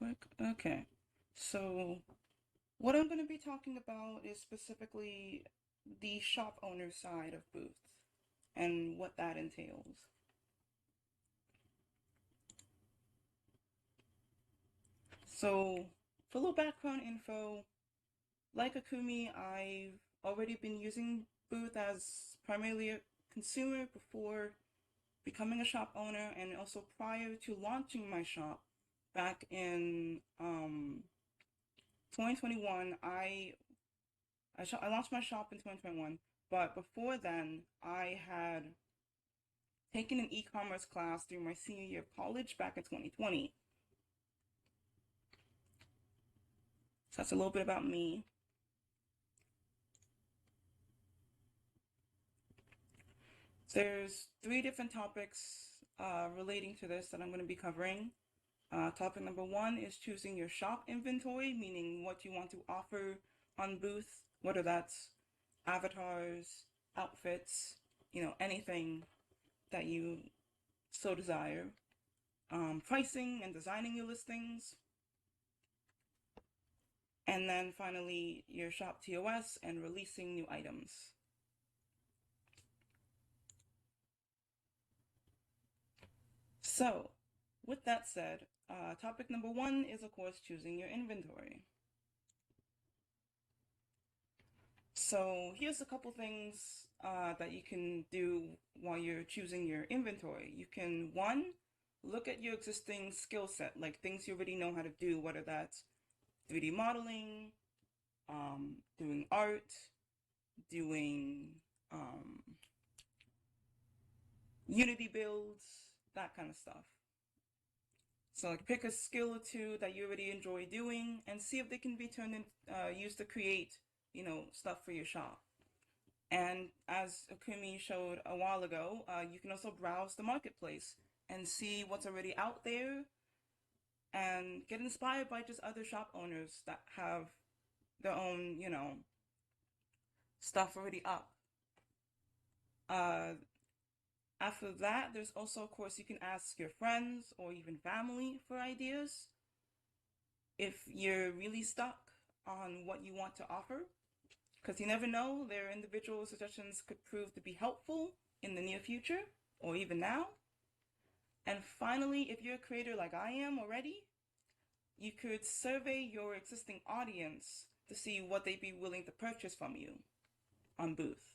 quick. Okay. So, what I'm going to be talking about is specifically the shop owner side of Booth and what that entails. So, for a little background info, like Akumi, I've already been using Booth as primarily a consumer before becoming a shop owner, and also prior to launching my shop back in 2021. I launched my shop in 2021, but before then, I had taken an e-commerce class through my senior year of college back in 2020. So that's a little bit about me. There's three different topics relating to this that I'm going to be covering. Topic number one is choosing your shop inventory, meaning what you want to offer on Booth, whether that's avatars, outfits, anything that you so desire. Pricing and designing your listings. And then finally, your shop TOS and releasing new items. So, with that said, topic number one is, of course, choosing your inventory. So here's a couple things that you can do while you're choosing your inventory. You can, one, look at your existing skill set, like things you already know how to do, whether that's 3D modeling, doing art, doing Unity builds, that kind of stuff. So like pick a skill or two that you already enjoy doing and see if they can be turned in, used to create, stuff for your shop. And as Akumi showed a while ago, you can also browse the marketplace and see what's already out there and get inspired by just other shop owners that have their own, stuff already up. After that, there's also, of course, you can ask your friends or even family for ideas if you're really stuck on what you want to offer, because you never know, their individual suggestions could prove to be helpful in the near future or even now. And finally, if you're a creator like I am already, you could survey your existing audience to see what they'd be willing to purchase from you on Booth.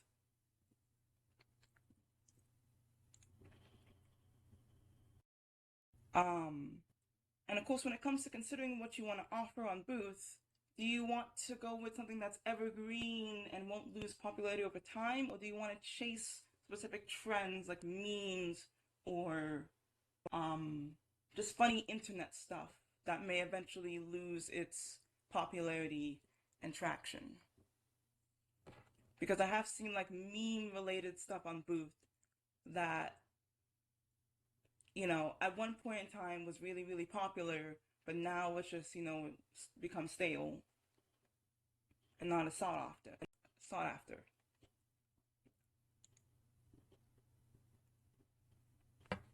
And of course, when it comes to considering what you want to offer on Booth, do you want to go with something that's evergreen and won't lose popularity over time, or do you want to chase specific trends like memes or just funny internet stuff that may eventually lose its popularity and traction? Because I have seen like meme related stuff on Booth that, at one point in time was really, really popular, but now it's just, become stale and not as sought after.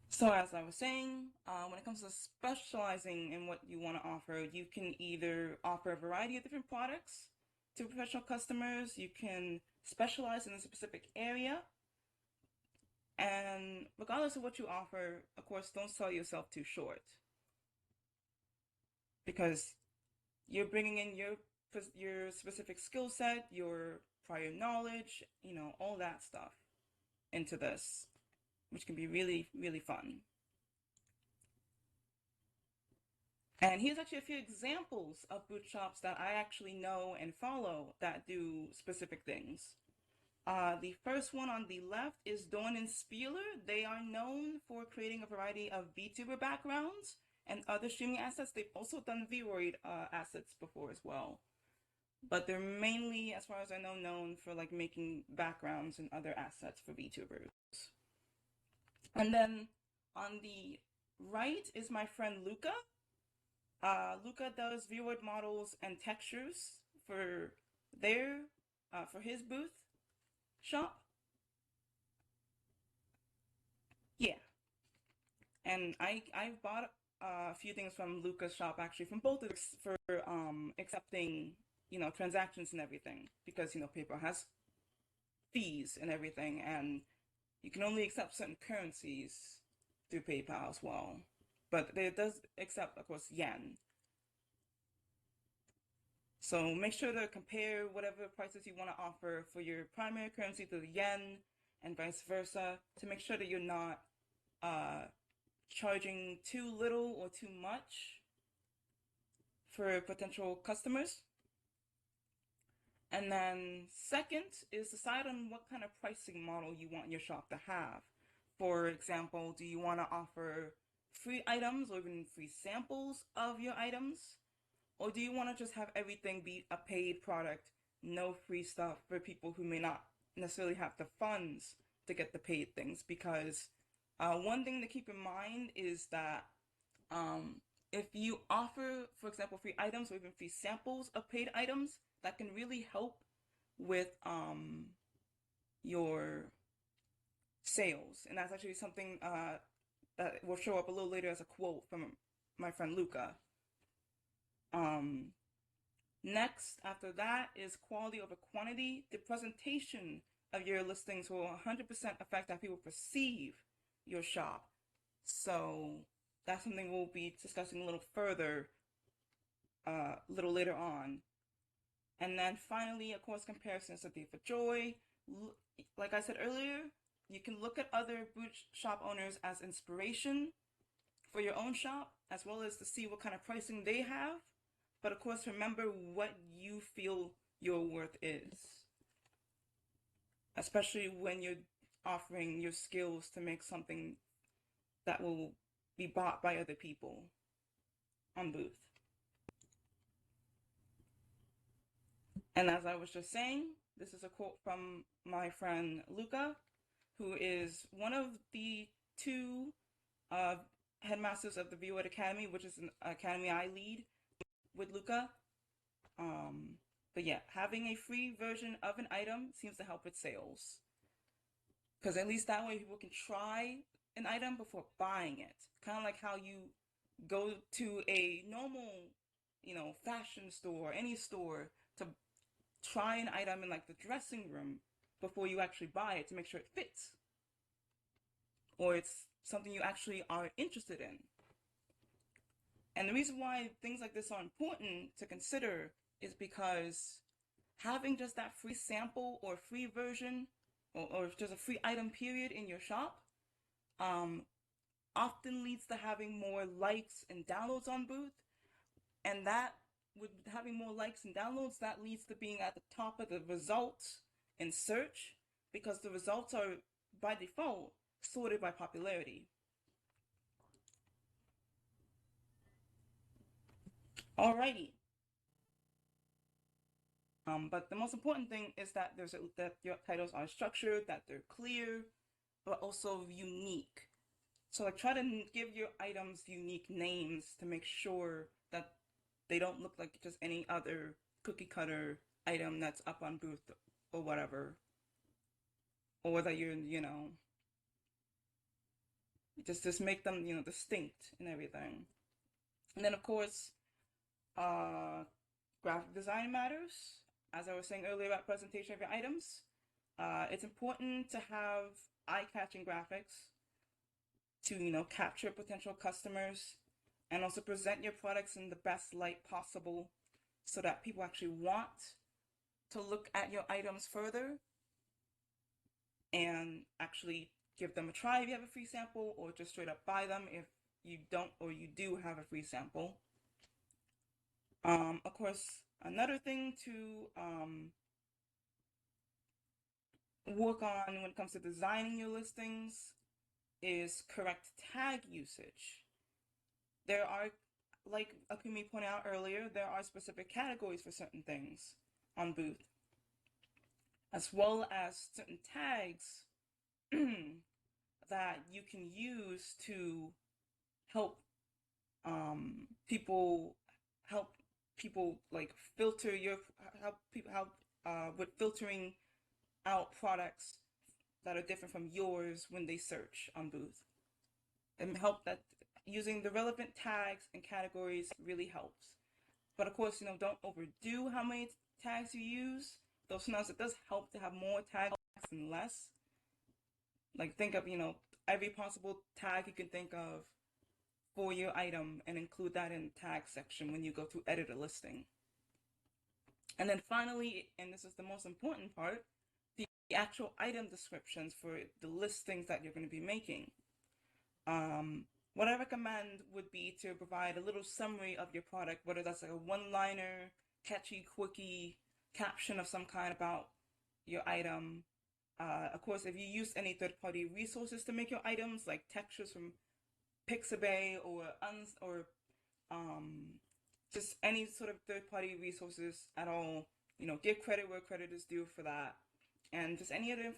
So as I was saying, when it comes to specializing in what you want to offer, you can either offer a variety of different products to professional customers. You can specialize in a specific area. And regardless of what you offer, of course, don't sell yourself too short, because you're bringing in your specific skill set, your prior knowledge, all that stuff into this, which can be really, really fun. And here's actually a few examples of boot shops that I actually know and follow that do specific things. The first one on the left is Dawn and Spieler. They are known for creating a variety of VTuber backgrounds and other streaming assets. They've also done Vroid assets before as well. But they're mainly, as far as I know, known for like making backgrounds and other assets for VTubers. And then on the right is my friend Luca. Luca does Vroid models and textures for for his booth shop. Yeah. And I bought a few things from Luca's shop, actually, from both of us, for accepting, transactions and everything, because PayPal has fees and everything, and you can only accept certain currencies through PayPal as well. But it does accept, of course, yen. So make sure to compare whatever prices you want to offer for your primary currency to the yen and vice versa, to make sure that you're not uh, charging too little or too much for potential customers. And then second is decide on what kind of pricing model you want your shop to have. For example, do you want to offer free items or even free samples of your items? Or do you want to just have everything be a paid product, no free stuff for people who may not necessarily have the funds to get the paid things? Because one thing to keep in mind is that um, if you offer, for example, free items or even free samples of paid items, that can really help with your sales. And that's actually something that will show up a little later as a quote from my friend Luca. Um, Next, after that, is quality over quantity. The presentation of your listings will 100% affect how people perceive your shop. So that's something we'll be discussing a little further, a little later on. And then finally, of course, comparisons to Thief for Joy. Like I said earlier, you can look at other boot shop owners as inspiration for your own shop, as well as to see what kind of pricing they have. But of course, remember what you feel your worth is, especially when you're offering your skills to make something that will be bought by other people on Booth. And as I was just saying, this is a quote from my friend Luca, who is one of the two uh, headmasters of the VOED Academy, which is an academy I lead with Luca. But yeah, having a free version of an item seems to help with sales. Because at least that way people can try an item before buying it. Kind of like how you go to a normal, fashion store, any store, to try an item in like the dressing room before you actually buy it to make sure it fits. Or it's something you actually are interested in. And the reason why things like this are important to consider is because having just that free sample or free version or just a free item period in your shop often leads to having more likes and downloads on Booth. And that, with having more likes and downloads, that leads to being at the top of the results in search, because the results are by default sorted by popularity. Alrighty. But the most important thing is that that your titles are structured, that they're clear, but also unique. So like try to give your items unique names to make sure that they don't look like just any other cookie cutter item that's up on Booth or whatever. Or that you're, just make them, distinct and everything. And then of course, uh, graphic design matters. As I was saying earlier about presentation of your items, it's important to have eye-catching graphics to, capture potential customers and also present your products in the best light possible so that people actually want to look at your items further and actually give them a try if you have a free sample, or just straight up buy them if you don't or you do have a free sample. Of course, another thing to work on when it comes to designing your listings is correct tag usage. There are, like Akumi pointed out earlier, there are specific categories for certain things on Booth, as well as certain tags that you can use to help people like filter your help people help with filtering out products that are different from yours when they search on Booth, and using the relevant tags and categories really helps. But of course, don't overdo how many tags you use. Though sometimes it does help to have more tags than less. Like think of, every possible tag you can think of for your item and include that in the tag section when you go to edit a listing. And then finally, and this is the most important part, the actual item descriptions for the listings that you're going to be making. What I recommend would be to provide a little summary of your product, whether that's like a one-liner, catchy, quickie caption of some kind about your item. Of course, if you use any third-party resources to make your items, like textures from Pixabay or just any sort of third-party resources at all, give credit where credit is due for that. And just any other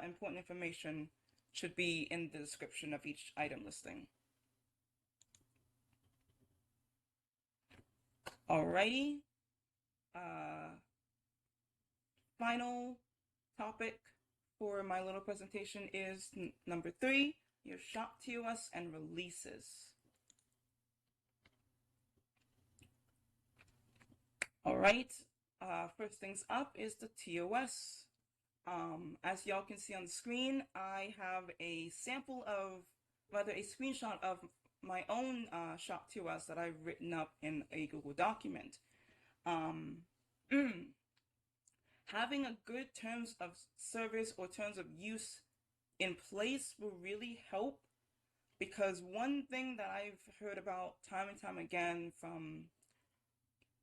important information should be in the description of each item listing. Alrighty. Final topic for my little presentation is number 3, your shop TOS and releases. Alright, first things up is the TOS. As y'all can see on the screen, I have a screenshot of my own shop TOS that I've written up in a Google document. Having a good terms of service or terms of use in place will really help, because one thing that I've heard about time and time again from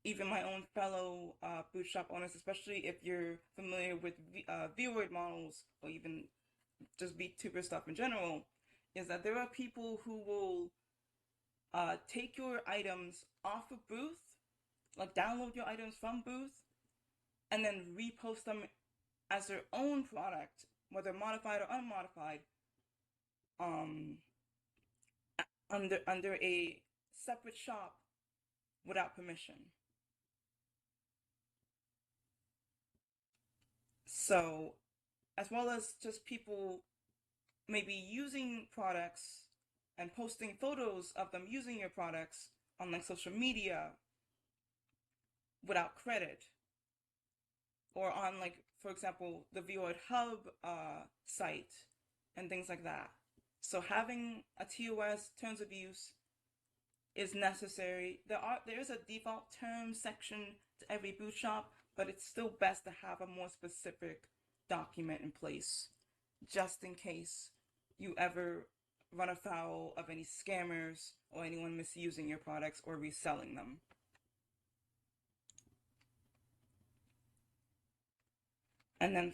even my own fellow boot shop owners, especially if you're familiar with Void models or even just VTuber stuff in general, is that there are people who will take your items off of Booth, like download your items from Booth, and then repost them as their own product, whether modified or unmodified, under a separate shop without permission. So, as well as just people maybe using products and posting photos of them using your products on like social media without credit, or on, like, for example, the Void Hub site and things like that. So having a TOS, terms of use, is necessary. There is a default terms section to every boot shop, but it's still best to have a more specific document in place, just in case you ever run afoul of any scammers or anyone misusing your products or reselling them. And then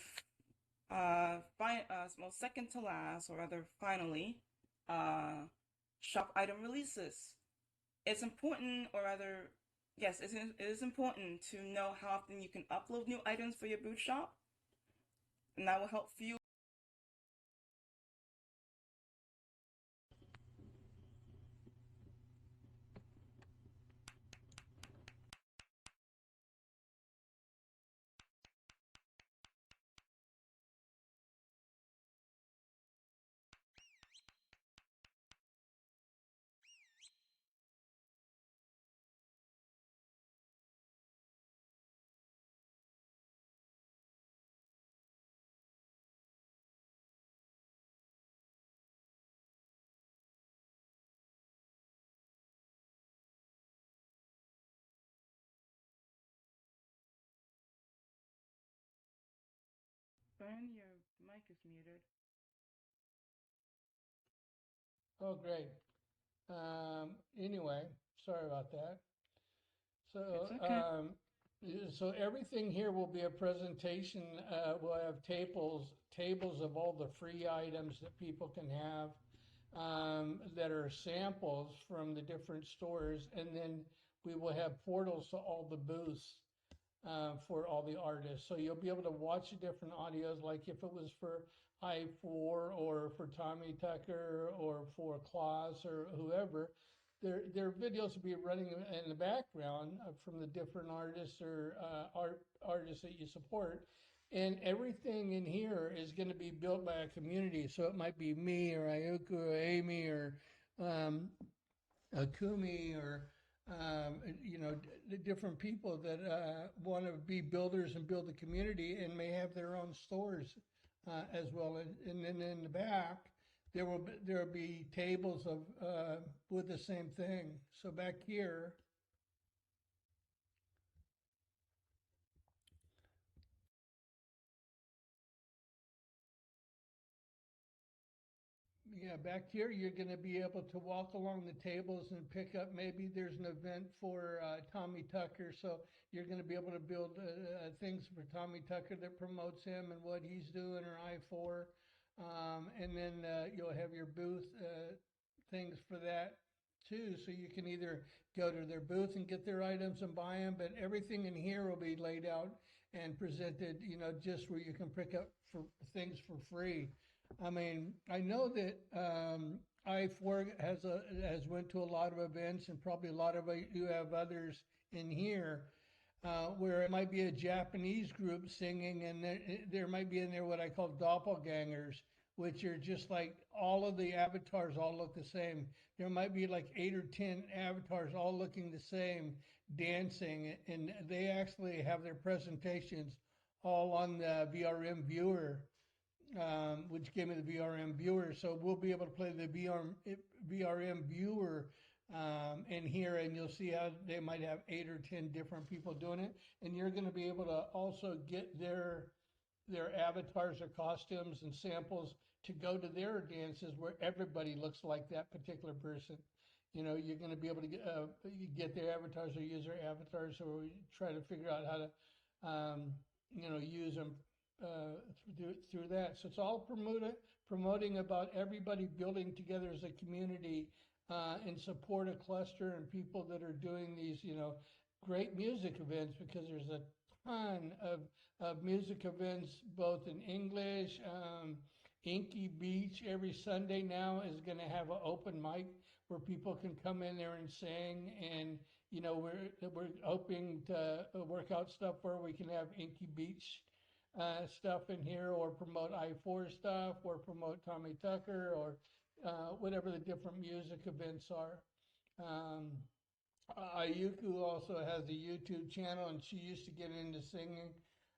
second to last, or rather finally, shop item releases. It's important, or rather, yes, it is important to know how often you can upload new items for your boot shop, and that will help fuel. Burn, your mic is muted. Oh, great. Anyway, sorry about that. So, It's okay. so everything here will be a presentation. We'll have tables of all the free items that people can have, that are samples from the different stores, and then we will have portals to all the booths for all the artists. So you'll be able to watch the different audios, like if it was for I4 or for Tommy Tucker or for Klaus or whoever, their videos will be running in the background from the different artists or artists that you support. And everything in here is going to be built by a community. So it might be me or Ayuku or Amy or Kumi or different people that want to be builders and build the community and may have their own stores as well. And then in the back, there will be tables of with the same thing. So back here, yeah, back here you're going to be able to walk along the tables and pick up. Maybe there's an event for Tommy Tucker, so you're going to be able to build things for Tommy Tucker that promotes him and what he's doing, or I4, and then you'll have your booth things for that too. So you can either go to their booth and get their items and buy them, but everything in here will be laid out and presented, just where you can pick up for things for free. I mean, I know that I4 has went to a lot of events, and probably a lot of you have others in here where it might be a Japanese group singing, and there might be in there what I call doppelgangers, which are just like all of the avatars all look the same. There might be like 8 or 10 avatars all looking the same, dancing, and they actually have their presentations all on the VRM viewer, which gave me the VRM viewer. So we'll be able to play the VRM viewer in here, and you'll see how they might have 8 or 10 different people doing it. And you're going to be able to also get their avatars or costumes and samples to go to their dances where everybody looks like that particular person. You're going to be able to get their avatars or use their avatars, or try to figure out how to, use them through that. So it's all promoting about everybody building together as a community in support of Cluster and people that are doing these, great music events, because there's a ton of music events, both in English. Inky Beach every Sunday now is going to have an open mic where people can come in there and sing. And we're hoping to work out stuff where we can have Inky Beach stuff in here, or promote I4 stuff, or promote Tommy Tucker, or whatever the different music events are. Um, Ayuku also has a YouTube channel, and she used to get into singing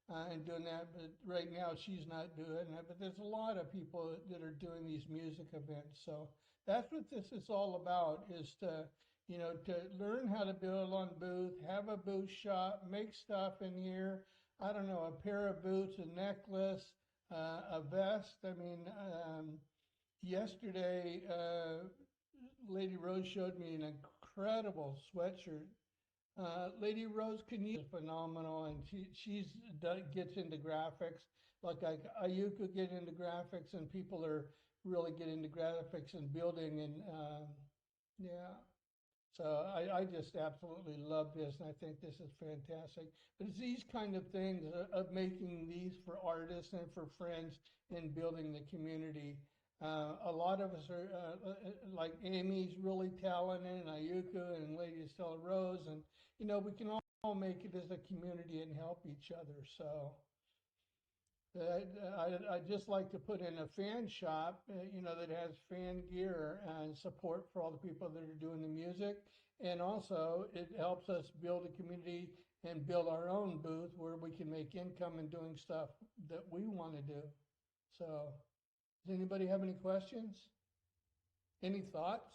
and doing that, but right now she's not doing that. But there's a lot of people that are doing these music events. So that's what this is all about: is to learn how to build on Booth, have a booth shop, make stuff in here. I don't know, a pair of boots, a necklace, a vest. I mean, yesterday, Lady Rose showed me an incredible sweatshirt. Lady Rose can use phenomenal, and gets into graphics. Like Ayuka get into graphics, and people are really getting into graphics and building, and yeah. So I just absolutely love this, and I think this is fantastic. But it's these kind of things of making these for artists and for friends and building the community. A lot of us are like Amy's really talented, and Ayuka and Lady Stella Rose, and we can all make it as a community and help each other. So I'd just like to put in a fan shop, that has fan gear and support for all the people that are doing the music. And also, it helps us build a community and build our own booth where we can make income and doing stuff that we want to do. So, does anybody have any questions? Any thoughts?